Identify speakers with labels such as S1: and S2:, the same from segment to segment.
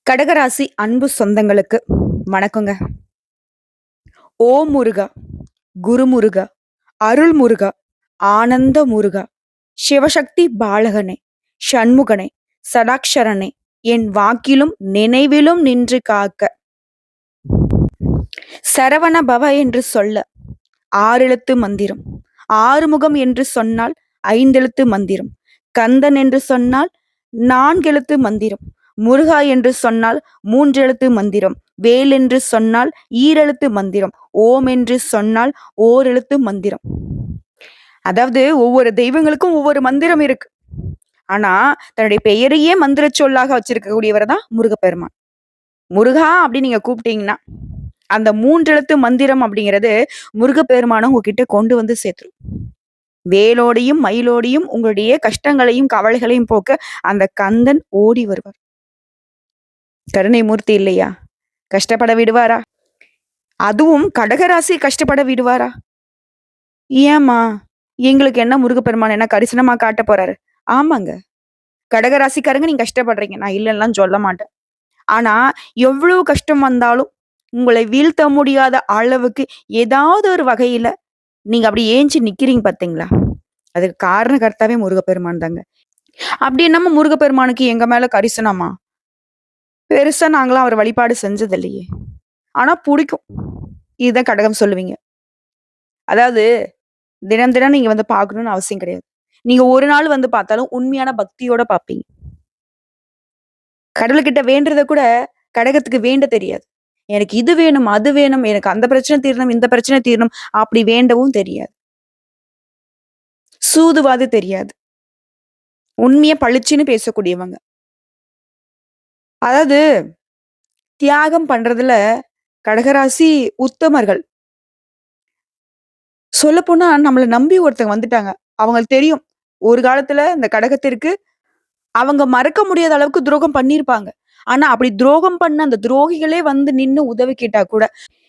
S1: கடகராசி அன்பு சொந்தங்களுக்கு வணக்கங்க. ஓம் முருகா, குரு முருகா, அருள் முருகா, ஆனந்த முருகா, சிவசக்தி பாலகனே, சண்முகனே, சடாக்ஷரனே, என் வாக்கிலும் நினைவிலும் நின்று காக்க. சரவண பவ என்று சொல்ல ஆறெழுத்து மந்திரம், ஆறுமுகம் என்று சொன்னால் ஐந்தெழுத்து மந்திரம், கந்தன் என்று சொன்னால் நான்கெழுத்து மந்திரம், முருகா என்று சொன்னால் மூன்றெழுத்து மந்திரம், வேல் என்று சொன்னால் ஈரெழுத்து மந்திரம், ஓம் என்று சொன்னால் ஓரெழுத்து மந்திரம். அதாவது ஒவ்வொரு தெய்வங்களுக்கும் ஒவ்வொரு மந்திரம் இருக்கு. ஆனா தன்னுடைய பெயரையே மந்திர சொல்லாக வச்சிருக்கக்கூடியவர் தான் முருகப்பெருமான். முருகா அப்படின்னு நீங்க கூப்பிட்டீங்கன்னா அந்த மூன்றெழுத்து மந்திரம் அப்படிங்கிறது முருகப்பெருமானும் உங்ககிட்ட கொண்டு வந்து சேர்த்துரும். வேலோடையும் மயிலோடையும் உங்களுடைய கஷ்டங்களையும் கவலைகளையும் போக்க அந்த கந்தன் ஓடி வருவார். கருணை மூர்த்தி இல்லையா? கஷ்டப்பட விடுவாரா? அதுவும் கடகராசி கஷ்டப்பட விடுவாரா? ஏம்மா, எங்களுக்கு என்ன முருகப்பெருமான் என்ன கரிசனமா காட்ட போறாரு? ஆமாங்க, கடகராசிக்காரங்க நீங்க கஷ்டப்படுறீங்க, நான் இல்லைன்னுலாம் சொல்ல மாட்டேன். ஆனா எவ்வளவு கஷ்டம் வந்தாலும் உங்களை வீழ்த்த முடியாத அளவுக்கு ஏதாவது ஒரு வகையில நீங்க அப்படி ஏஞ்சி நிக்கிறீங்க பாத்தீங்களா? அதுக்கு காரணகர்த்தாவே முருகப்பெருமான் தாங்க. அப்படி என்னமோ முருகப்பெருமானுக்கு எங்க மேல கரிசனமா? பெருசா நாங்களாம் அவர் வழிபாடு செஞ்சது இல்லையே. ஆனா புடிக்கும். இதுதான் கடகம் சொல்லுவீங்க. அதாவது தினம் தினம் நீங்க வந்து பார்க்கணும்னு அவசியம் கிடையாது. நீங்க ஒரு நாள் வந்து பார்த்தாலும் உண்மையான பக்தியோட பார்ப்பீங்க. கடவுள்கிட்ட வேண்டுறத கூட கடகத்துக்கு வேண்ட தெரியாது. எனக்கு இது வேணும், அது வேணும், எனக்கு அந்த பிரச்சனை தீரணும், இந்த பிரச்சனை தீரணும் அப்படி வேண்டவும் தெரியாது. சூதுவாது தெரியாது. உண்மைய பளிச்சுன்னு பேசக்கூடியவங்க. அதாவது தியாகம் பண்றதுல கடகராசி உத்தமர்கள். சொல்லப்போனா நம்மள நம்பி ஒருத்தங்க வந்துட்டாங்க. அவங்களுக்கு தெரியும். ஒரு காலத்துல இந்த கடகத்திற்கு அவங்க மறக்க முடியாத அளவுக்கு துரோகம் பண்ணியிருப்பாங்க. ஆனா அப்படி துரோகம் பண்ண அந்த துரோகிகளே வந்து நின்னு உதவி கேட்டா கூட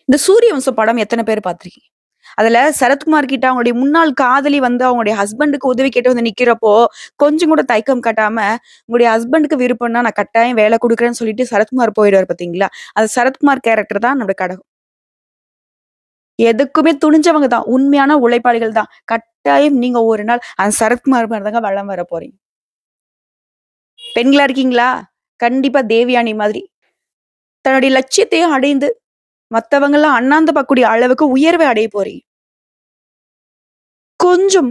S1: இந்த சூரிய வம்சம் படம் எத்தன பேர் பார்த்திருக்கீங்க? அதுல சரத்குமார் கிட்ட அவங்களுடைய முன்னாள் காதலி வந்து அவங்களுடைய ஹஸ்பண்டுக்கு உதவி கேட்டு வந்து நிக்கிறப்போ, கொஞ்சம் கூட தயக்கம் காட்டாம, "உங்களுடைய ஹஸ்பண்டுக்கு விருப்பம்னா நான் கட்டாயம் வேலை குடுக்குறேன்னு" சொல்லிட்டு சரத்குமார் போயிடுவாரு பார்த்தீங்களா? அது சரத்குமார் கேரக்டர் தான் நம்முடைய கடகம். எதுக்குமே துணிஞ்சவங்க தான். உண்மையான உழைப்பாளிகள் தான். கட்டாயம் நீங்க ஒரு நாள் அந்த சரத்குமார் மாரி தாங்க வலம் வர போறீங்க. பெண்களா இருக்கீங்களா? கண்டிப்பா தேவயானி மாதிரி. தன்னுடைய லட்சியத்தையும் அடைந்து, மத்தவங்கலாம் அண்ணாந்து பார்க்கக்கூடிய அளவுக்கு உயர்வை அடைய போறீங்க. கொஞ்சம்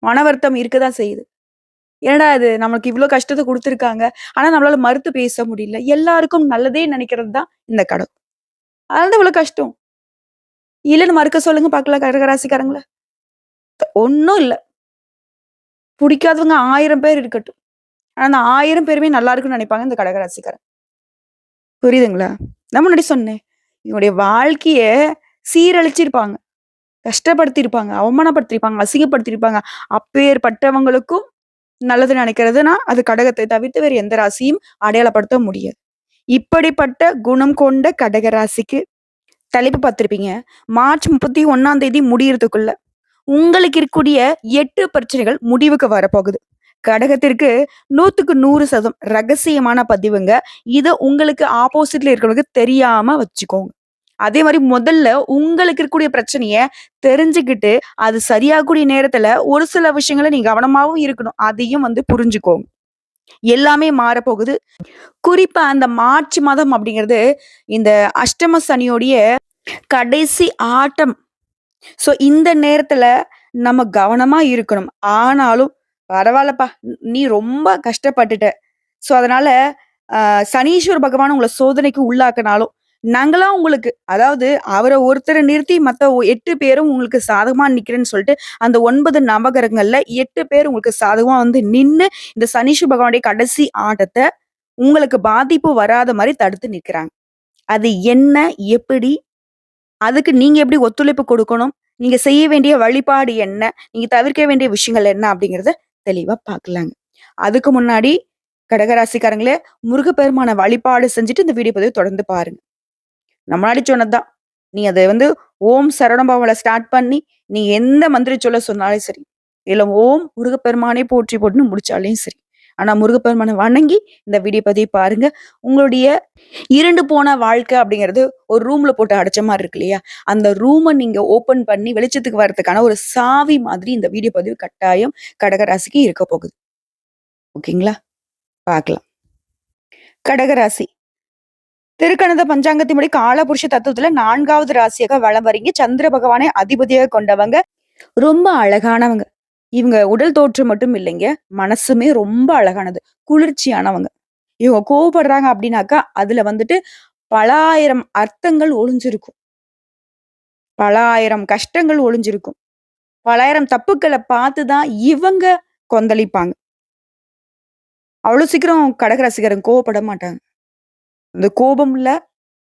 S1: மன வருத்தம் இருக்கதான் செய்யுது. என்னடா இது நமக்கு இவ்ளோ கஷ்டத்த குடுத்துருக்காங்க. ஆனா நம்மளால மறுத்து பேச முடியல. எல்லாருக்கும் நல்லதே நினைக்கிறது தான் இந்த கடவுள். அதனால தான் இவ்ளோ கஷ்டம். இல்லன்னு மறுக்க சொல்லுங்க பார்க்கலாம் கடகராசிக்காரங்கள. ஒண்ணும் இல்ல. புடிக்காதவங்க 1000 பேர் இருக்கட்டும். ஆனா அந்த 1000 பேருமே நல்லா இருக்குன்னு நினைப்பாங்க இந்த கடகராசிக்காரங்க. புரியுதுங்களா? நான் முன்னாடி சொன்னேன். இவங்களுடைய வாழ்க்கைய சீரழிச்சிருப்பாங்க. கஷ்டப்படுத்தியிருப்பாங்க, அவமானப்படுத்தியிருப்பாங்க, அசிங்கப்படுத்தியிருப்பாங்க. அப்பேற்பட்டவங்களுக்கும் நல்லது நினைக்கிறதுனா, அது கடகத்தை தவிர்த்து வேறு எந்த ராசியும் அடையாளப்படுத்த முடியாது. இப்படிப்பட்ட குணம் கொண்ட கடக ராசிக்கு தலைப்பு பார்த்திருப்பீங்க. மார்ச் 31ஆம் தேதி முடியறதுக்குள்ள உங்களுக்கு இருக்கக்கூடிய 8 பிரச்சனைகள் முடிவுக்கு வரப்போகுது. கடகத்திற்கு 100க்கு 100% ரகசியமான பதிவுங்க. இது உங்களுக்கு ஆப்போசிட்ல இருக்கிறவங்களுக்கு தெரியாம வச்சுக்கோங்க. அதே மாரி முதல்ல உங்களுக்கு இருக்கக்கூடிய பிரச்சனைய தெரிஞ்சுக்கிட்டு, அது சரியாகக்கூடிய நேரத்துல ஒரு சில விஷயங்கள நீங்க கவனமாவும் இருக்கணும். அதையும் வந்து புரிஞ்சுக்கோங்க. எல்லாமே மாறப்போகுது. குறிப்பா அந்த மார்ச் மாதம் அப்படிங்கிறது, இந்த அஷ்டம சனியோடைய கடைசி ஆட்டம். ஸோ இந்த நேரத்துல நம்ம கவனமா இருக்கணும். ஆனாலும் பரவால்லப்பா, நீ ரொம்ப கஷ்டப்பட்டுட்ட. ஸோ அதனால சனீஸ்வர பகவான் உங்கள சோதனைக்கு உள்ளாக்குனாலும், நாங்களா உங்களுக்கு அதாவது அவர ஒருத்தர நிறுத்தி மத்த 8 பேரும் உங்களுக்கு சாதகமா நிக்கிறேன்னு சொல்லிட்டு, அந்த 9 நவகிரகங்கள்ல 8 பேர் உங்களுக்கு சாதகமா வந்து நின்னு, இந்த சனீஸ்வர பகவானுடைய கடைசி ஆட்டத்த உங்களுக்கு பாதிப்பு வராத மாரி தடுத்து நிக்கிறாங்க. அது என்ன? எப்படி? அதுக்கு நீங்க எப்படி ஒத்துழைப்பு கொடுக்கணும்? நீங்க செய்ய வேண்டிய வழிபாடு என்ன? நீங்க தவிர்க்க வேண்டிய விஷயங்கள் என்ன? அப்படிங்கிறத தெளிவா பார்க்கலாங்க. அதுக்கு முன்னாடி கடகராசிக்காரங்களே, முருகப்பெருமான வழிபாடு செஞ்சுட்டு இந்த வீடியோ பதிவ தொடர்ந்து பாருங்க. நான் முன்னாடி சொன்னது தான். நீ அத வந்து ஓம் சரவணபவன்ல ஸ்டார்ட் பண்ணி, நீங்க எந்த மந்திர சொல்ல சொன்னாலும் சரி. இல்ல ஓம் முருகப்பெருமானே போற்றி போட்டுன்னு முடிச்சாலும் சரி. ஆனா முருகப்பெருமானை வணங்கி இந்த வீடியோ பதிவை பாருங்க. உங்களுடைய இருண்டு போன வாழ்க்கை அப்படிங்கிறது ஒரு ரூம்ல போட்டு அடைச்ச மாதிரி இருக்கு இல்லையா? அந்த ரூமை நீங்க ஓபன் பண்ணி வெளிச்சத்துக்கு வர்றதுக்கான ஒரு சாவி மாதிரி இந்த வீடியோ பதிவு கட்டாயம் கடகராசிக்கு இருக்க போகுது. ஓகேங்களா? பார்க்கலாம். கடகராசி திருக்கணித பஞ்சாங்கத்தின்படி காலபுருஷ தத்துவத்துல 4வது ராசியாக வலம் வரீங்க. சந்திர பகவானை அதிபதியாக கொண்டவங்க. ரொம்ப அழகானவங்க. இவங்க உடல் தோற்றம் மட்டும் இல்லைங்க. மனசுமே ரொம்ப அழகானது. குளிர்ச்சியானவங்க. இவங்க கோவப்படுறாங்க அப்படின்னாக்கா, அதுல வந்துட்டு பல ஆயிரம் அர்த்தங்கள் ஒளிஞ்சிருக்கும். பல ஆயிரம் கஷ்டங்கள் ஒளிஞ்சிருக்கும். பல ஆயிரம் தப்புக்கள பார்த்து தான் இவங்க கொந்தளிப்பாங்க. அவ்வளவு சீக்கிரம் கடகராசிக்காரங்க கோவப்பட மாட்டாங்க. அந்த கோபம்ல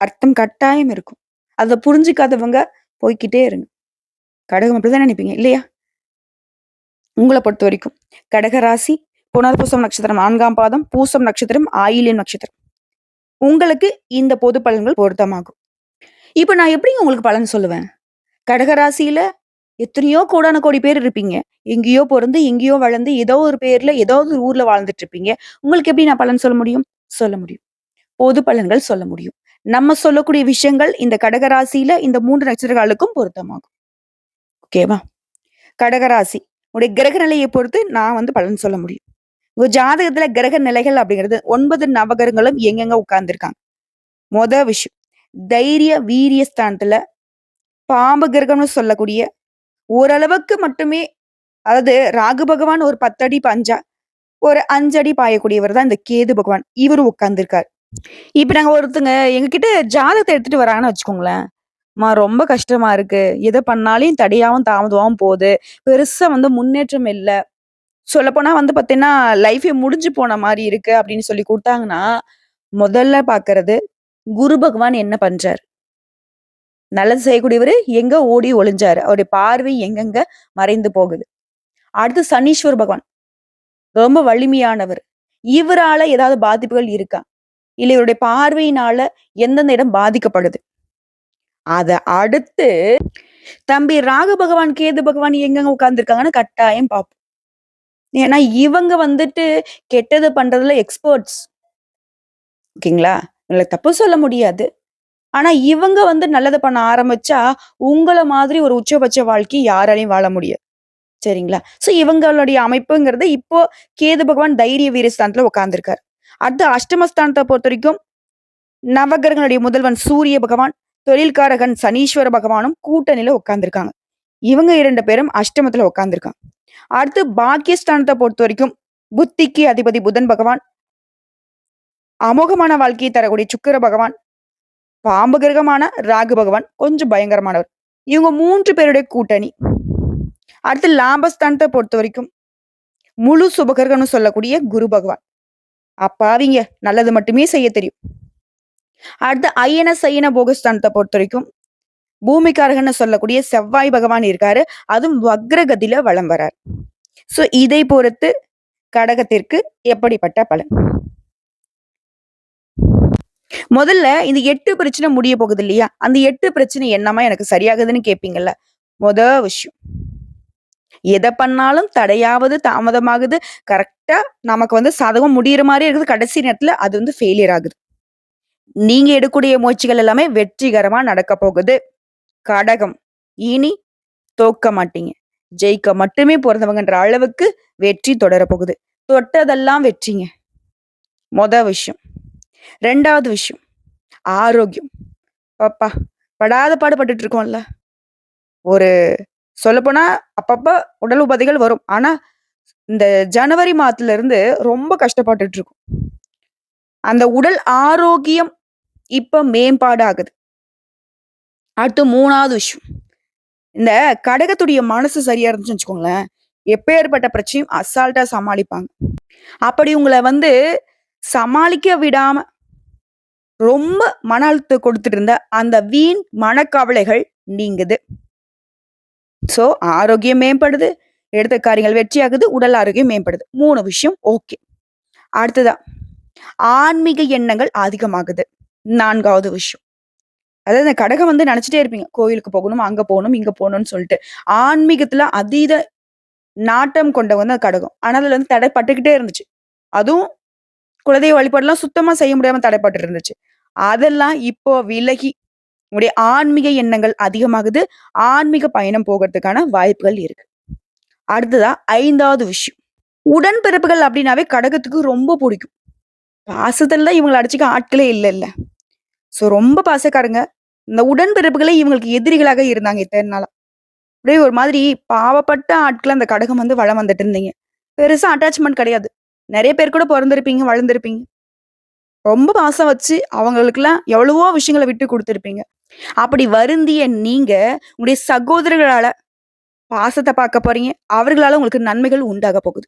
S1: அர்த்தம் கட்டாயம் இருக்கும். அத புரிஞ்சுக்காதவங்க போய்க்கிட்டே இருங்க. கடகம் அப்படிதான் நினைப்பீங்க இல்லையா? உங்கள பொறுத்தவரைக்கும் கடகராசி புனர்பூசம் நட்சத்திரம் 4ஆம் பாதம், பூசம் நட்சத்திரம், ஆயில்யம் நட்சத்திரம். உங்களுக்கு இந்த பொது பலன்கள் பொருத்தமாகும். இப்ப நான் எப்படிங்க உங்களுக்கு பலன் சொல்லுவேன்? கடகராசியில எத்தனையோ கோடான கோடி பேர் இருப்பீங்க. எங்கேயோ பொறந்து, எங்கேயோ வளர்ந்து, ஏதோ ஒரு பேர்ல, ஏதோ ஒரு ஊர்ல வாழ்ந்துட்டு இருப்பீங்க. உங்களுக்கு எப்படி நான் பலன் சொல்ல முடியும்? சொல்ல முடியும். பொது பலன்கள் சொல்ல முடியும். நம்ம சொல்லக்கூடிய விஷயங்கள் இந்த கடகராசியில இந்த 3 நட்சத்திரங்களுக்கும் பொருத்தமாகும். ஓகேவா? கடகராசி உடைய கிரக நிலையை பொறுத்து நான் வந்து பலன் சொல்ல முடியும். உங்க ஜாதகத்துல கிரக நிலைகள் அப்படிங்கிறது 9 நவகிரகங்களும் எங்கெங்க உட்கார்ந்துருக்காங்க. மொத விஷயம் தைரிய வீரிய ஸ்தானத்துல பாம்பு கிரகம்னு சொல்லக்கூடிய ஓரளவுக்கு மட்டுமே, அதாவது ராகு பகவான் ஒரு 10 அடி பஞ்சா ஒரு 5 அடி பாயக்கூடியவர் தான் இந்த கேது பகவான். இவரு உட்கார்ந்துருக்காரு. இப்ப நாங்க ஒருத்தங்க எங்ககிட்ட ஜாதகத்த எடுத்துட்டு வராங்கன்னு வச்சுக்கோங்களேன். ரொம்ப கஷ்டமா இருக்கு. எத பண்ணாலும் தடையாவும், தாமதமாவும் போது. பெருசா வந்து முன்னேற்றம் இல்ல. சொல்லப்போனா வந்து பார்த்தீங்கன்னா, லைஃபே முடிஞ்சு போன மாரி இருக்கு அப்படின்னு சொல்லி குடுத்தாங்கன்னா, முதல்ல பார்க்கறது குரு பகவான் என்ன பண்றாரு? நல்லது செய்யக்கூடியவரு எங்க ஓடி ஒளிஞ்சாரு? அவருடைய பார்வை எங்கெங்க மறைந்து போகுது? அடுத்து சனீஸ்வர பகவான். ரொம்ப வலிமையானவர். இவரால ஏதாவது பாதிப்புகள் இருக்கா? இல்ல இவருடைய பார்வையினால எந்தெந்த இடம் பாதிக்கப்படுது? அத அடுத்து தம்பி ராகு பகவான், கேது பகவான் எங்கெங்க உட்கார்ந்துருக்காங்கன்னு கட்டாயம் பார்ப்போம். ஏன்னா இவங்க வந்துட்டு கெட்டது பண்றதுல எக்ஸ்பர்ட்ஸ். ஓகேங்களா? இவங்கள தப்பு சொல்ல முடியாது. ஆனா இவங்க வந்து நல்லது பண்ண ஆரம்பிச்சா, உங்கள மாதிரி ஒரு உச்சபட்ச வாழ்க்கை யாராலயும் வாழ முடியாது. சரிங்களா? சோ இவங்களுடைய அமைப்புங்கிறது இப்போ கேது பகவான் தைரிய வீரஸ்தானத்துல உட்கார்ந்திருக்காரு. அடுத்து அஷ்டமஸ்தானத்த பொறுத்தவரைக்கும் நவகிரகங்களுடைய முதல்வன் சூரிய பகவான், தொழில்காரகன் சனீஸ்வர பகவானும் கூட்டணியில உட்கார்ந்திருக்காங்க. இவங்க 2 பேரும் அஷ்டமத்துல உட்கார்ந்திருக்காங்க. அடுத்து பாக்கியஸ்தானத்த பொறுத்தவரைக்கும் புத்திக்கு அதிபதி புதன் பகவான், அமோகமான வாழ்க்கையை தரக்கூடிய சுக்கிர பகவான், பாம்பு கிரகமான ராகு பகவான் கொஞ்சம் பயங்கரமானவர். இவங்க 3 பேருடைய கூட்டணி. அடுத்து லாபஸ்தானத்தை பொறுத்த வரைக்கும் முழு சுபகர்கம்னு சொல்லக்கூடிய குரு பகவான். அப்பாவிங்க நல்லது மட்டுமே செய்ய தெரியும். அடுத்து ஐயன சையன போகஸ்தானத்தை பொறுத்த வரைக்கும் பூமிக்காரகன்னு சொல்லக்கூடிய செவ்வாய் பகவான் இருக்காரு. அதுவும் வக்ரகதியில வலம் வரார். சோ இதை பொறுத்து கடகத்திற்கு எப்படிப்பட்ட பலன்? முதல்ல இந்த 8 பிரச்சனை முடிய போகுது இல்லையா? அந்த 8 பிரச்சனை என்னமா எனக்கு சரியாகுதுன்னு கேட்பீங்கல்ல. மொத விஷயம் எத பண்ணாலும் தடையாவது, தாமதமாகுது. கரெக்ட்டா நமக்கு வந்து சாதகம் முடியிற மாரி இருக்குது. கடைசி நேரத்துல அது வந்து ஃபெயிலியர் ஆகுது. நீங்க எடுக்கக்கூடிய முயற்சிகள் எல்லாமே வெற்றிகரமா நடக்க போகுது. கடகம். இனி தோக்க மாட்டீங்க. ஜெயிக்க மட்டுமே பொறந்தவங்கன்ற அளவுக்கு வெற்றி தொடர போகுது. தொட்டதெல்லாம் வெற்றிங்க. மொத விஷயம். 2வது விஷயம். ஆரோக்கியம். அப்பா! படாத பாடு பட்டுட்டு இருக்கோம்ல. ஒரு சொல்லப்போனா அப்பப்ப உடல் உபாதைகள் வரும். ஆனா, இந்த ஜனவரி மாதத்துல இருந்து ரொம்ப கஷ்டப்பட்டுட்டு இருக்கோம். அந்த உடல் ஆரோக்கியம் இப்ப மேம்பாடு ஆகுது. அடுத்து 3வது விஷயம். இந்த கடகத்துடைய மனசு சரியா இருந்துச்சுன்னு வச்சுக்கோங்களேன், எப்பேற்பட்ட பிரச்சனையும் அசால்ட்டா சமாளிப்பாங்க. அப்படி உங்கள வந்து சமாளிக்க விடாம ரொம்ப மன அழுத்தம் கொடுத்துட்டு இருந்த அந்த வீண் மனக்கவலைகள் நீங்குது. சோ ஆரோக்கியம் மேம்படுது. எடுத்த காரியங்கள் வெற்றியாகுது. உடல் ஆரோக்கியம் மேம்படுது. 3 விஷயம் ஓகே. அடுத்ததா ஆன்மீக எண்ணங்கள் அதிகமாகுது. 4வது விஷயம். அதாவது இந்த கடகம் வந்து நினைச்சிட்டே இருப்பீங்க. கோயிலுக்கு போகணும், அங்க போகணும், இங்க போகணும்னு சொல்லிட்டு. ஆன்மீகத்துல அதீத நாட்டம் கொண்டவங்க தான் கடகம். ஆனா அதுல வந்து தடைப்பட்டுக்கிட்டே இருந்துச்சு. அதுவும் குலதெய்வ வழிபாடுலாம் சுத்தமா செய்ய முடியாம தடைப்பட்டு இருந்துச்சு. அதெல்லாம் இப்போ விலகி உங்களுடைய ஆன்மீக எண்ணங்கள் அதிகமாகுது. ஆன்மீக பயணம் போகறதுக்கான வாய்ப்புகள் இருக்கு. அடுத்ததா 5வது விஷயம். உடன்பிறப்புகள் அப்படின்னாவே கடகத்துக்கு ரொம்ப புடிக்கும். பாசத்துல தான் இவங்கள அடிச்சுக்க ஆட்களே இல்லல்ல. ரொம்ப பாசக்காரங்க. இந்த உடன்பிறப்புகளே இவங்களுக்கு எதிரிகளாக இருந்தாங்க இத்தன நாளா. அப்படியே ஒரு மாதிரி பாவப்பட்ட ஆட்கள அந்த கடகம் வந்து வலம் வந்துட்டு இருந்தீங்க. பெருசா அட்டாச்மென்ட் கிடையாது. நெறைய பேர் கூட பொறந்திருப்பீங்க, வளர்ந்திருப்பீங்க. ரொம்ப பாசம் வச்சு அவங்களுக்கெல்லாம் எவ்வளவோ விஷயங்கள விட்டு குடுத்திருப்பீங்க. அப்படி வருந்திய நீங்க, உங்களுடைய சகோதரர்களால பாசத்த பார்க்க போறீங்க. அவர்களால உங்களுக்கு நன்மைகள் உண்டாக போகுது.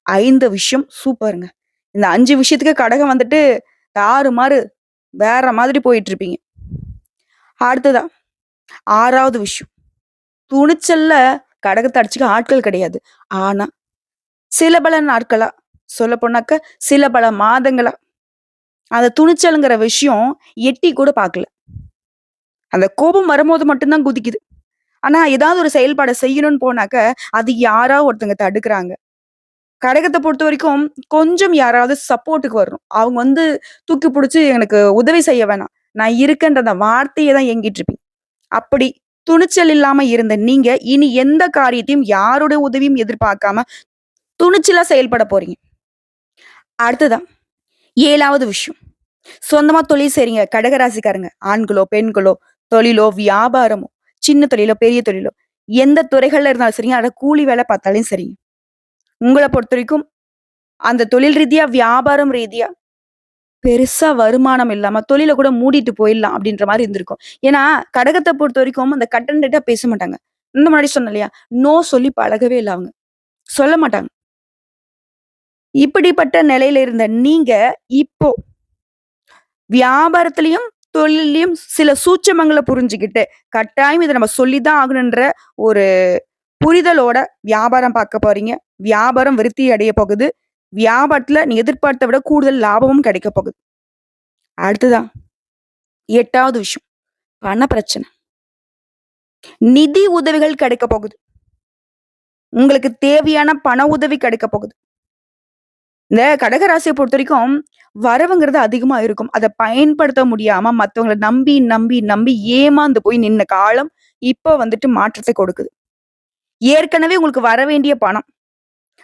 S1: 5 விஷயம் சூப்பர்ங்க. இந்த 5 விஷயத்துக்கு கடகம் வந்துட்டு தாறுமாறு வேற மாதிரி போயிட்டுருப்பீங்க. அடுத்ததா 6வது விஷயம். துணிச்சல்ல கடகத்த அடிச்சுக்க ஆட்கள் கிடையாது. ஆனா, சில பல நாட்களா, சொல்லப்போனாக்க சில பல மாதங்களா, அந்த துணிச்சல்ங்கிற விஷயம் எட்டி கூட பார்க்கல. அந்த கோபம் வரும்போது மட்டும் தான் குதிக்குது. ஆனா, ஏதாவது ஒரு செயல்பாட செய்யணும்னு போனாக்க, அது யாரா ஒருத்தங்க தடுக்குறாங்க. கடகத்த பொறுத்தவரைக்கும் கொஞ்சம் யாராவது சப்போர்ட்டுக்கு வரணும். அவங்க வந்து தூக்கி புடிச்சு எனக்கு உதவி செய்ய வேணாம். நான் இருக்கேன்ற அந்த வார்த்தைய தான் ஏங்கிட்டு இருப்பீங்க. அப்படி துணிச்சல் இல்லாம இருந்த நீங்க, இனி எந்த காரியத்தையும் யாருடைய உதவியும் எதிர்பார்க்காம துணிச்சலா செயல்பட போறீங்க. அடுத்ததா 7வது விஷயம். சொந்தமா தொழில் செய்றீங்க கடகராசிக்காரங்க. ஆண்களோ, பெண்களோ, தொழிலோ, வியாபாரமோ, சின்ன தொழிலோ, பெரிய தொழிலோ, எந்த துறைகள்ல இருந்தாலும் சரிங்க, அத கூலி வேலை பார்த்தாலும் சரிங்க. உங்கள பொறுத்தவரைக்கும் அந்த தொழில் ரீதியா, வியாபாரம் ரீதியா பெருசா வருமானம் இல்லாம தொழில கூட மூடிட்டு போயிடலாம் அப்படின்ற மாரி இருந்திருக்கும். ஏன்னா, கடகத்த பொறுத்தவரைக்கும் அந்த கட் அண்ட் ரைட்டா பேச மாட்டாங்க. இந்த முன்னாடி சொன்னேன் இல்லையா? நோ சொல்லி பழகவே இல்ல அவங்க. சொல்ல மாட்டாங்க. இப்படிப்பட்ட நிலையில இருந்த நீங்க, இப்போ வியாபாரத்திலயும், தொழில்லயும் சில சூட்சமங்கள புரிஞ்சுகிட்டு, கட்டாயம் இத நம்ம சொல்லி தான் ஆகணுன்ற ஒரு புரிதலோட வியாபாரம் பார்க்க போறீங்க. வியாபாரம் விருத்தி அடைய போகுது. வியாபாரத்துல நீ எதிர்பார்த்த விட கூடுதல் லாபமும் கிடைக்க போகுது. அடுத்ததா 8வது விஷயம். பண பிரச்சனை. நிதி உதவிகள் கிடைக்க போகுது. உங்களுக்கு தேவையான பண உதவி கிடைக்க போகுது. இந்த கடகராசிய பொறுத்தவரைக்கும் வரவுங்கிறது அதிகமா இருக்கும். அத பயன்படுத்த முடியாம மத்தவங்கள நம்பி, நம்பி, நம்பி ஏமாந்து போய் நின்ன காலம் இப்ப வந்துட்டு மாற்றத்த கொடுக்குது. ஏற்கனவே உங்களுக்கு வர வேண்டிய பணம்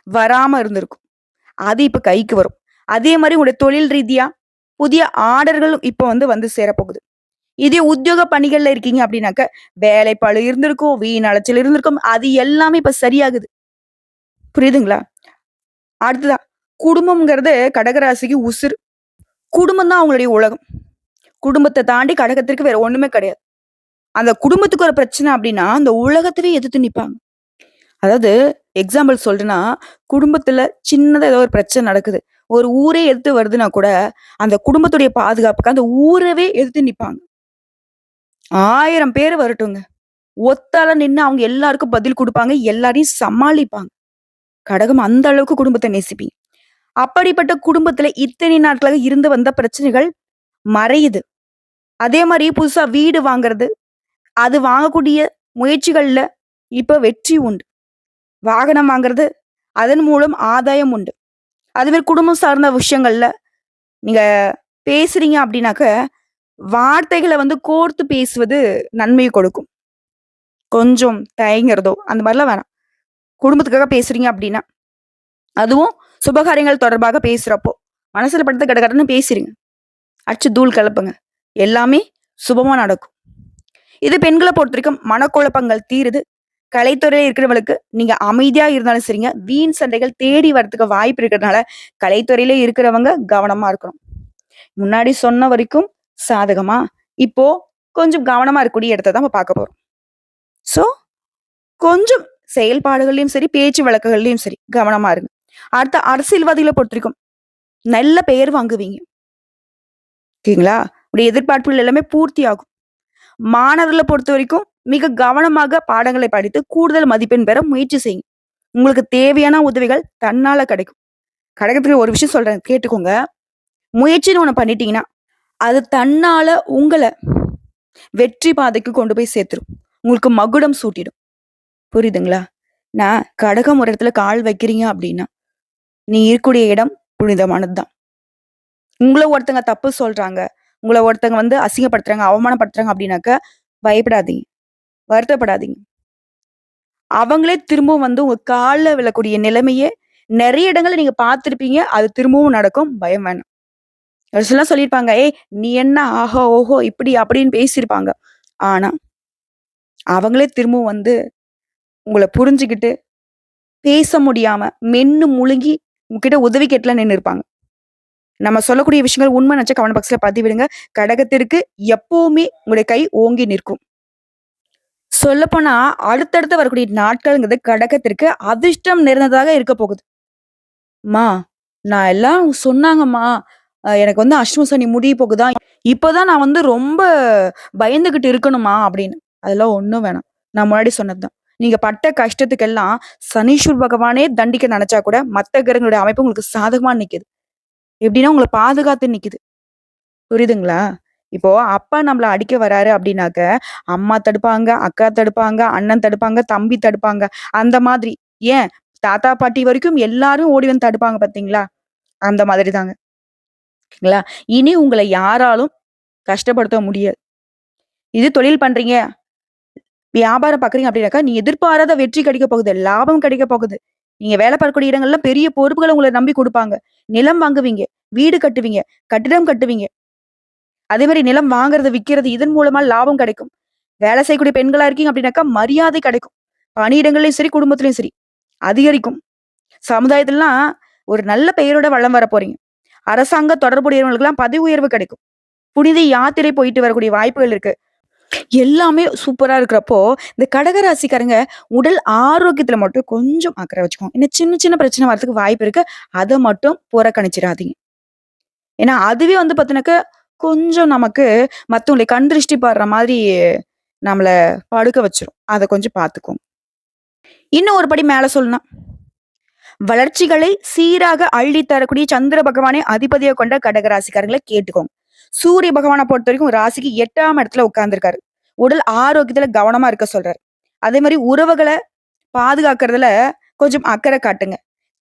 S1: வராம இருந்திருக்கும். அது இப்ப கைக்கு வரும். அதே மாரி உங்களுடைய தொழில் ரீதியா புதிய ஆர்டர்கள் இப்ப வந்து சேரப்போகுது. இதே உத்தியோக பணிகள்ல இருக்கீங்க அப்படின்னாக்க, வேலைப்பளு இருந்திருக்கும், வீண் அலைச்சல் இருந்திருக்கும். அது எல்லாமே இப்ப சரியாகுது. புரியுதுங்களா? அடுத்ததா குடும்பம்ங்கிறது கடகராசிக்கு உசுரு. குடும்பம் தான் அவங்களுடைய உலகம். குடும்பத்த தாண்டி கடகத்திற்கு வேற ஒண்ணுமே கிடையாது. அந்த குடும்பத்துக்கு ஒரு பிரச்சனை அப்படின்னா, அந்த உலகத்தவே எதிர்த்து நிப்பாங்க. அதாவது எக்ஸாம்பிள் சொல்றேன்னா, குடும்பத்துல சின்னதா ஏதோ ஒரு பிரச்சனை நடக்குது. ஒரு ஊரே எதிர்த்து வருதுன்னா கூட, அந்த குடும்பத்துடைய பாதுகாப்புக்கு அந்த ஊரவே எதிர்த்து நிப்பாங்க. 1000 பேரு வரட்டுங்க. ஒத்தாளா நின்னு அவங்க எல்லாருக்கும் பதில் குடுப்பாங்க. எல்லாரையும் சமாளிப்பாங்க. கடகம் அந்த அளவுக்கு குடும்பத்த நேசிப்பீங்க. அப்படிப்பட்ட குடும்பத்துல இத்தனை நாட்களாக இருந்து வந்த பிரச்சனைகள் மறையுது. அதே மாரி புதுசா வீடு வாங்குறது, அது வாங்கக்கூடிய முயற்சிகள்ல இப்ப வெற்றி உண்டு. வாகனம் வாங்குறது, அதன் மூலம் ஆதாயம் உண்டு. அதுமாரி குடும்பம் சார்ந்த விஷயங்கள்ல நீங்க பேசுறீங்க அப்படின்னாக்க, வார்த்தைகள வந்து கோர்த்து பேசுவது நன்மைய கொடுக்கும். கொஞ்சம் தயங்குறதோ, அந்த மாரிலாம் வேணாம். குடும்பத்துக்காக பேசுறீங்க அப்படின்னா, அதுவும் சுபகாரியங்கள் தொடர்பாக பேசுறப்போ, மனசுல பட்டத கடகடன்னு பேசிருங்க. அடிச்சு தூள் கெளப்புங்க. எல்லாமே சுபமா நடக்கும். இது பெண்கள பொறுத்தவரைக்கும் மனக்குழப்பங்கள் தீருது. கலைத்துறையில இருக்கிறவங்களுக்கு நீங்க அமைதியா இருந்தாலும் சரிங்க, வீண் சண்டைகள் தேடி வரதுக்கு வாய்ப்பு இருக்கிறதுனால, கலைத்துறையில இருக்கிறவங்க கவனமா இருக்கணும். முன்னாடி சொன்ன வரைக்கும் சாதகமா, இப்போ கொஞ்சம் கவனமா இருக்கக்கூடிய இடத்த தான் நம்ம பார்க்க போறோம். ஸோ, கொஞ்சம் செயல்பாடுகள்லயும் சரி, பேச்சு வழக்குகள்லயும் சரி கவனமா இருங்க. அடுத்த அரசியல்வாதிகள பொறுத்தவரைக்கும் நல்ல பெயர் வாங்குவீங்க. ஓகேங்களா? உடைய எதிர்பார்ப்புகள் எல்லாமே பூர்த்தி ஆகும். மாணவர்கள பொறுத்தவரைக்கும் மிக கவனமாக பாடங்களை படித்து கூடுதல் மதிப்பெண் பெற முயற்சி செய்யுங்க. உங்களுக்கு தேவையான உதவிகள் தன்னால கிடைக்கும். கடகத்துல ஒரு விஷயம் சொல்றேன் கேட்டுக்கோங்க. முயற்சின்னு ஒண்ணு பண்ணிட்டீங்கன்னா, அது தன்னால உங்கள வெற்றி பாதைக்கு கொண்டு போய் சேர்த்துரும். உங்களுக்கு மகுடம் சூட்டிடும். புரியுதுங்களா? நான் கடகம் ஒரு இடத்துல கால் வைக்கிறீங்க அப்படின்னா, நீ இருக்கக்கூடிய இடம் புனிதமானது தான். உங்கள ஒருத்தங்க தப்பு சொல்றாங்க. உங்கள ஒருத்தங்க அசிங்கப்படுத்துறாங்க, அவமானப்படுத்துறாங்க அப்டின்னாக்க, பயப்படாதீங்க. வருத்தப்படாதீங்க. அவங்களே திரும்பவும் உங்க கால்ல விழக்கூடிய நிலைமைய நெறைய இடங்கள்ல நீங்க பார்த்திருப்பீங்க. அது திரும்பவும் நடக்கும். பயம் வேணாம். ஒரு சிலர் சொல்லியிருப்பாங்க, "ஏய்! நீ என்ன ஆஹா, ஓஹோ! இப்படி அப்படின்னு பேசியிருப்பாங்க." ஆனா, அவங்களே திரும்பவும் உங்கள புரிஞ்சுகிட்டு, பேச முடியாம, மென்னு முழுங்கி உங்ககிட்ட உதவி கேட்டுலாம் நின்னுருப்பாங்க. நம்ம சொல்லக்கூடிய விஷயங்கள் உண்மை நெனச்சா கமெண்ட் பாக்ஸ்ல பதிவிடுங்க. கடகத்திற்கு எப்பவுமே உங்களுடைய கை ஓங்கி நிற்கும். சொல்லப்போனா, அடுத்தடுத்து வரக்கூடிய நாட்கள்ங்கிறது கடகத்திற்கு அதிர்ஷ்டம் நிறைந்ததாக இருக்க போகுது. "அம்மா, நான் எல்லாம் சொன்னாங்கம்மா. எனக்கு அஷ்டம சனி முடிய போகுதா, இப்பதான் நான் ரொம்ப பயந்துகிட்டு இருக்கணுமா?" அப்படின்னு. அதெல்லாம் ஒண்ணும் வேணாம். நான் முன்னாடி சொன்னது தான். நீங்க பட்ட கஷ்டத்துக்கெல்லாம் சனீஸ்வர பகவானே தண்டிக்க நெனச்சா கூட, மத்த கிரகங்களுடைய அமைப்பு உங்களுக்கு சாதகமா நிக்குது. எப்படின்னா, உங்கள பாதுகாத்து நிக்குது. புரியுதுங்களா? இப்போ அப்பா நம்மள அடிக்க வராரு அப்படின்னாக்க, அம்மா தடுப்பாங்க, அக்கா தடுப்பாங்க, அண்ணன் தடுப்பாங்க, தம்பி தடுப்பாங்க. அந்த மாதிரி. ஏன் தாத்தா, பாட்டி வரைக்கும் எல்லாரும் ஓடி வந்து தடுப்பாங்க பார்த்தீங்களா? அந்த மாதிரி தாங்க. ங்களா? இனி உங்கள யாராலும் கஷ்டப்படுத்த முடியாது. இது தொழில் பண்றீங்க, வியாபாரம் பார்க்குறீங்க அப்படின்னாக்கா, நீ எதிர்பாராத வெற்றி கிடைக்க போகுது. லாபம் கிடைக்க போகுது. நீங்க வேலை பார்க்கக்கூடிய இடங்கள்ல பெரிய பொறுப்புகள உங்கள நம்பி குடுப்பாங்க. நிலம் வாங்குவீங்க, வீடு கட்டுவீங்க, கட்டிடம் கட்டுவீங்க. அதே மாரி நிலம் வாங்குறது, விக்கிறது இதன் மூலமா லாபம் கிடைக்கும். வேலை செய்யக்கூடிய பெண்களா இருக்கீங்க அப்படின்னாக்கா, மரியாதை கிடைக்கும். பணியிடங்கள்லயும் சரி, குடும்பத்திலயும் சரி அதிகரிக்கும். சமுதாயத்திலலாம் ஒரு நல்ல பெயரோட வலம் வரப் போறீங்க. அரசாங்க தொடர்புடையவங்களுக்கெல்லாம் பதவி உயர்வு கிடைக்கும். புனித யாத்திரை போயிட்டு வரக்கூடிய வாய்ப்புகள் இருக்கு. எல்லாமே சூப்பரா இருக்கிறப்போ, இந்த கடக ராசிக்காரங்க உடல் ஆரோக்கியத்துல மட்டும் கொஞ்சம் அக்கறை வச்சுக்கோங்க. இன்னும் சின்ன சின்ன பிரச்சனை வரதுக்கு வாய்ப்பு இருக்கு. அத மட்டும் புறக்கணிச்சிராதீங்க. ஏன்னா, அதுவே பாத்தீங்கன்னாக்க, கொஞ்சம் நமக்கு மத்தவங்களுடைய கண் திருஷ்டி படுற மாதிரி நம்மள படுக்க வச்சுரும். அத கொஞ்சம் பாத்துக்கோங்க. இன்னும் ஒரு படி மேல சொல்லணும்னா, வளர்ச்சிகளை சீராக அள்ளி தரக்கூடிய சந்திர பகவானை அதிபதியா கொண்ட கடக ராசிக்காரங்கள கேட்டுக்கோங்க. சூரிய பகவான பொறுத்தவரைக்கும் ராசிக்கு 8ஆம் இடத்துல உட்கார்ந்திருக்காரு. உடல் ஆரோக்கியத்துல கவனமா இருக்க சொல்றாரு. அதே மாரி உறவுகள பாதுகாக்கிறதுல கொஞ்சம் அக்கறை காட்டுங்க.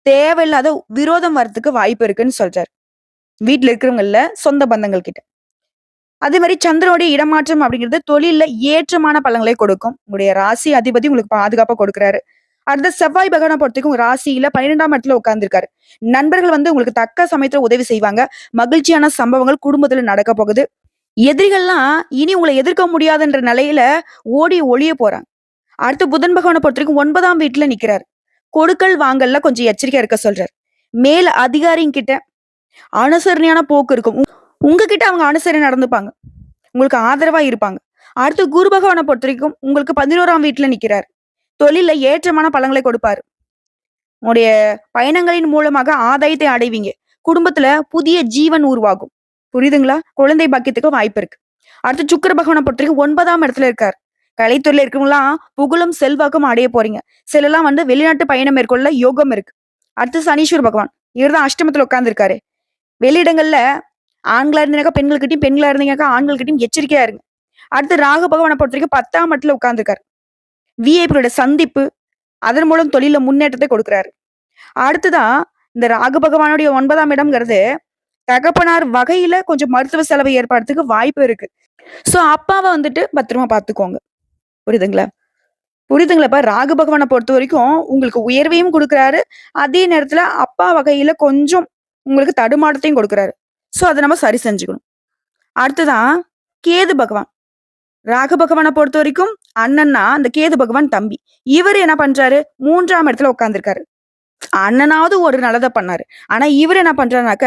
S1: தேவையில்லாத விரோதம் வரதுக்கு வாய்ப்பு இருக்குன்னு சொல்றாரு. வீட்ல இருக்கிறவங்கள்ல சொந்த பந்தங்கள் கிட்ட. அதே மாரி சந்திரனுடைய இடமாற்றம் அப்படிங்கிறது தொழில்ல ஏற்றமான பலன்களை கொடுக்கும். உங்களுடைய ராசி அதிபதி உங்களுக்கு பாதுகாப்பா கொடுக்குறாரு. அடுத்து செவ்வாய் பகவான பொறுத்தவரைக்கும் ராசியில 12ஆம் இடத்துல உட்கார்ந்திருக்காரு. நண்பர்கள் உங்களுக்கு தக்க சமயத்துல உதவி செய்வாங்க. மகிழ்ச்சியான சம்பவங்கள் குடும்பத்துல நடக்க போகுது. எதிரிகள்லாம் இனி உங்கள எதிர்க்க முடியாதுன்ற நிலையில ஓடி ஒளிய போறாங்க. அடுத்து புதன் பகவான பொறுத்தவரைக்கும் 9ஆம் வீட்ல நிக்கிறாரு. கொடுக்கல் வாங்கல்ல கொஞ்சம் எச்சரிக்கையா இருக்க சொல்றாரு. மேல் அதிகாரிங்கிட்ட அனுசரணையான போக்கு இருக்கும். உங்ககிட்ட அவங்க அனுசரணை நடந்துப்பாங்க. உங்களுக்கு ஆதரவா இருப்பாங்க. அடுத்து குரு பகவான பொறுத்தவரைக்கும் உங்களுக்கு 11ஆம் வீட்ல நிக்கிறாரு. தொழில்ல ஏற்றமான பலன்களை கொடுப்பாரு. உங்களுடைய பயணங்களின் மூலமாக ஆதாயத்தை அடைவீங்க. குடும்பத்துல புதிய ஜீவன் உருவாகும். புரியுதுங்களா? குழந்தை பாக்கியத்துக்கு வாய்ப்பு இருக்கு. அடுத்து சுக்கிர பகவான பொறுத்தவரைக்கும் 9ஆம் இடத்துல இருக்காரு. கலைத்துறையில இருக்கவங்கலாம் புகழும், செல்வாக்கும் அடைய போறீங்க. சிலர்லாம் வெளிநாட்டு பயணம் மேற்கொள்ள யோகம் இருக்கு. அடுத்து சனீஸ்வர பகவான். இவர் தான் அஷ்டமத்துல உட்கார்ந்திருக்காரு. வெளியிடங்கள்ல ஆண்களா இருந்தீங்கனாக்கா பெண்கள்கிட்டயும், பெண்களா இருந்தீங்கனாக்கா ஆண்கள்கிட்டயும் எச்சரிக்கையா இருங்க. அடுத்து ராகு பகவான பொறுத்தவரைக்கும் 10ஆம் இடத்துல உட்கார்ந்திருக்காரு. விஐபியோட சந்திப்பு, அதன் மூலம் தொழில்ல முன்னேற்றத்தை கொடுக்கிறாரு. அடுத்ததா இந்த ராகு பகவானுடைய 9ஆம் இடம்ங்கிறது, தகப்பனார் வகையில கொஞ்சம் மருத்துவ செலவு ஏற்படுறதுக்கு வாய்ப்பு இருக்கு. சோ அப்பாவ பத்திரமா பார்த்துக்கோங்க. புரியுதுங்களா? புரியுதுங்களா? இப்ப ராகு பகவான பொறுத்தவரைக்கும் உங்களுக்கு உயர்வையும் குடுக்குறாரு. அதே நேரத்துல அப்பா வகையில கொஞ்சம் உங்களுக்கு தடுமாற்றத்தையும் கொடுக்குறாரு. சோ அத நம்ம சரி செஞ்சுக்கணும். அடுத்ததான் கேது பகவான். ராகு பகவான பொறுத்தவரைக்கும் அண்ணன்னா, அந்த கேது பகவான் தம்பி. இவரு என்ன பண்றாரு? 3ஆம் இடத்துல உட்கார்ந்திருக்காரு. அண்ணனாவது ஒரு நல்லத பண்ணாரு. ஆனா இவரு என்ன பண்றாருனாக்க,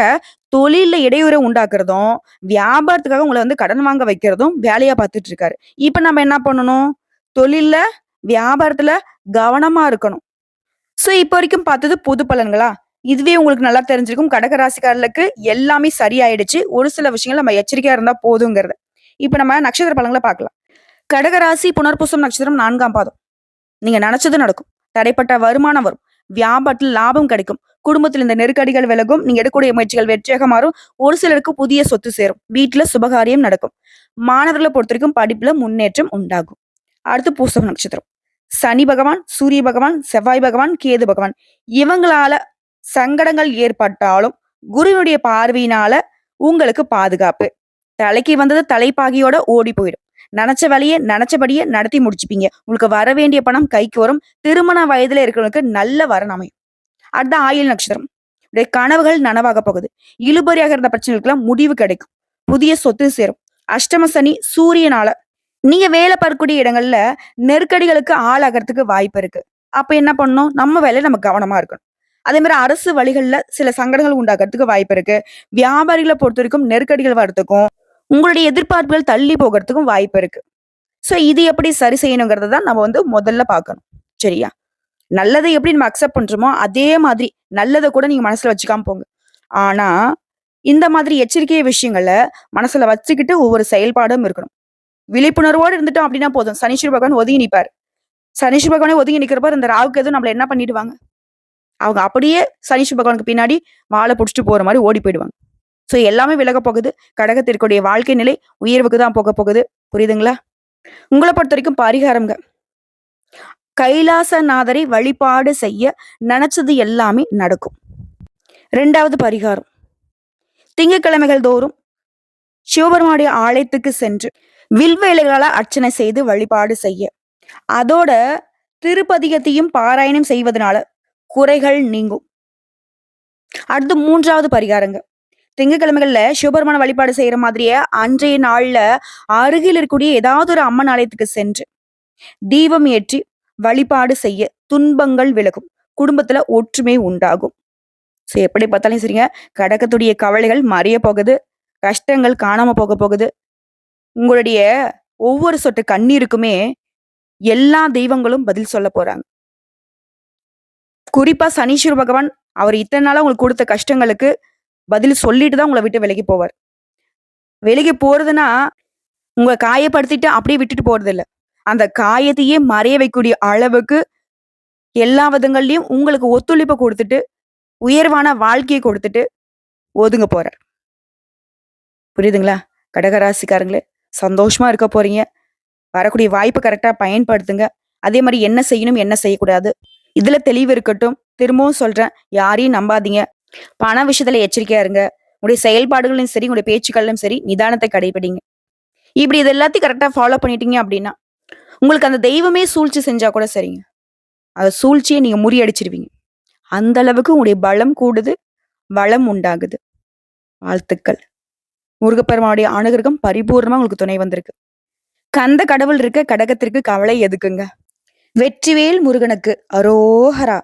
S1: தொழில்ல இடையூற உண்டாக்குறதும், வியாபாரத்துக்காக உங்கள கடன் வாங்க வைக்கிறதும் வேலையா பார்த்துட்டு இருக்காரு. இப்ப நம்ம என்ன பண்ணணும்? தொழில்ல, வியாபாரத்துல கவனமா இருக்கணும். சோ இப்ப வரைக்கும் பார்த்தது பொது பலன்களா? இதுவே உங்களுக்கு நல்லா தெரிஞ்சிருக்கும். கடக ராசிக்காரர்களுக்கு எல்லாமே சரியாயிடுச்சு. ஒரு சில விஷயங்கள் நம்ம எச்சரிக்கையா இருந்தா போதுங்கிறது. இப்ப நம்ம நட்சத்திர பலன்கள பார்க்கலாம். கடக ராசி புனர்பூசம் நட்சத்திரம் 4ஆம் பாதம். நீங்க நெனச்சது நடக்கும். தடைப்பட்ட வருமானம் வரும். வியாபாரத்துல லாபம் கிடைக்கும். குடும்பத்துல இந்த நெருக்கடிகள் விலகும். நீங்க எடுக்கக்கூடிய முயற்சிகள் வெற்றியாக மாறும். ஒரு சிலருக்கு புதிய சொத்து சேரும். வீட்ல சுபகாரியம் நடக்கும். மாணவர்கள பொறுத்தவரைக்கும் படிப்புல முன்னேற்றம் உண்டாகும். அடுத்து பூசம் நட்சத்திரம். சனி பகவான், சூரிய பகவான், செவ்வாய் பகவான், கேது பகவான் இவங்களால சங்கடங்கள் ஏற்பட்டாலும் குருவினுடைய பார்வையினால உங்களுக்கு பாதுகாப்பு. தலைக்கு வந்தது தலைப்பாகியோட ஓடி போயிடும். நினைச்ச வேலையை நினைச்சபடியே நடத்தி முடிச்சுப்பீங்க. உங்களுக்கு வர வேண்டிய பணம் கைக்கு வரும். திருமண வயதுல இருக்கிறவங்களுக்கு நல்ல வரன் அமையும். அடுத்த ஆயுள் நட்சத்திரம். உடைய கனவுகள் நனவாக போகுது. இழுபறியாக இருந்த பிரச்சனைகளுக்கெல்லாம் முடிவு கிடைக்கும். புதிய சொத்து சேரும். அஷ்டம சனி சூரியனால நீங்க வேலை பார்க்கக்கூடிய இடங்கள்ல நெருக்கடிகளுக்கு ஆளாகிறதுக்கு வாய்ப்பு இருக்கு. அப்ப என்ன பண்ணணும்? நம்ம வேலையில நம்ம கவனமா இருக்கணும். அதே மாதிரி அரசு வழிகள்ல சில சங்கடங்கள் உண்டாகிறதுக்கு வாய்ப்பு இருக்கு. வியாபாரிகளை பொறுத்த வரைக்கும் நெருக்கடிகள் வர்றதுக்கும், உங்களுடைய எதிர்பார்ப்புகள் தள்ளி போகிறதுக்கும் வாய்ப்பு இருக்கு. சோ இது எப்படி சரி செய்யணுங்கிறத தான் நம்ம முதல்ல பார்க்கணும். சரியா? நல்லதை எப்படி நம்ம அக்செப்ட் பண்றோமோ, அதே மாதிரி நல்லத கூட நீங்க மனசுல வச்சுக்காம போங்க. ஆனா, இந்த மாதிரி எச்சரிக்கை விஷயங்கள மனசுல வச்சுக்கிட்டு ஒவ்வொரு செயல்பாடும் இருக்கணும். விழிப்புணர்வோடு இருந்துட்டோம் அப்படின்னா போதும். சனீஸ்வர பகவான் ஒதுங்கி நிப்பாரு. சனீஸ்வர பகவானே ஒதுங்கி நிக்கிறப்ப இந்த ராகு கேது நம்மள என்ன பண்ணிடுவாங்க? அவங்க அப்படியே சனீஸ்வர பகவானுக்கு பின்னாடி வாழ புடிச்சிட்டு போற மாரி ஓடி போயிடுவாங்க. சோ எல்லாமே விலக போகுது. கடகத்திற்குடைய வாழ்க்கை நிலை உயர்வுக்கு தான் போக போகுது. புரியுதுங்களா? உங்கள பொறுத்தவரைக்கும் பரிகாரம்ங்க. கைலாசநாதரை வழிபாடு செய்ய நினைச்சது எல்லாமே நடக்கும். 2வது பரிகாரம். திங்கட்கிழமைகள் தோறும் சிவபெருமானுடைய ஆலயத்துக்கு சென்று வில்வ இலைகளால அர்ச்சனை செய்து வழிபாடு செய்ய. அதோட திருப்பதிகத்தையும் பாராயணம் செய்வதனால குறைகள் நீங்கும். அடுத்து 3வது பரிகாரங்க. திங்கட்கிழமைகள்ல சிவபெருமான வழிபாடு செய்யற மாதிரியே அன்றைய நாள்ல அருகில் இருக்கக்கூடிய ஏதாவது ஒரு அம்மன் ஆலயத்துக்கு சென்று தீபம் ஏற்றி வழிபாடு செய்ய துன்பங்கள் விலகும். குடும்பத்துல ஒற்றுமை உண்டாகும். சோ எப்படி பார்த்தாலும் சரிங்க, கடகத்துடைய கவலைகள் மறைய போகுது. கஷ்டங்கள் காணாம போக போகுது. உங்களுடைய ஒவ்வொரு சொட்டு கண்ணீருக்குமே எல்லா தெய்வங்களும் பதில் சொல்ல போறாங்க. குறிப்பா சனீஸ்வர பகவான் அவர் இத்தனை நாளா உங்களுக்கு கொடுத்த கஷ்டங்களுக்கு பதில் சொல்லிட்டு தான் உங்களை விட்டு விலகி போவார். விலகி போறதுன்னா உங்களை காயப்படுத்திட்டு அப்படியே விட்டுட்டு போறது இல்ல. அந்த காயத்தையே மறைய வைக்கக்கூடிய அளவுக்கு எல்லா விதங்கள்லயும் உங்களுக்கு ஒத்துழைப்பு கொடுத்துட்டு உயர்வான வாழ்க்கையை கொடுத்துட்டு ஒதுங்க போறார். புரியுதுங்களா? கடகராசிக்காரங்களே, சந்தோஷமா இருக்க போறீங்க. வரக்கூடிய வாய்ப்பு கரெக்டா பயன்படுத்துங்க. அதே மாதிரி என்ன செய்யணும், என்ன செய்யக்கூடாது, இதுல தெளிவு இருக்கட்டும். திரும்பவும் சொல்றேன், யாரையும் நம்பாதீங்க. பண விஷயத்துல எச்சரிக்கையா இருங்க. உங்களுடைய செயல்பாடுகளும் சரி, உங்களுடைய பேச்சுக்களிலும் சரி, நிதானத்தை கடைபிடிங்க. இப்படி இது எல்லாத்தையும் கரெக்டா ஃபாலோ பண்ணிட்டீங்க அப்படின்னா, உங்களுக்கு அந்த தெய்வமே சூழ்ச்சி செஞ்சா கூட சரிங்க. அந்த சூழ்ச்சியை நீங்க முறியடிச்சிருவீங்க. அந்த அளவுக்கு உங்களுடைய பலம் கூடுது, வளம் உண்டாகுது. வாழ்த்துக்கள். முருகப்பெருமானுடைய அனுகிரகம் பரிபூர்ணமா உங்களுக்கு துணை வந்திருக்கு. கந்த கடவுள் இருக்க கடகத்திற்கு கவலை எதுக்குங்க? வெற்றிவேல் முருகனுக்கு அரோஹரா.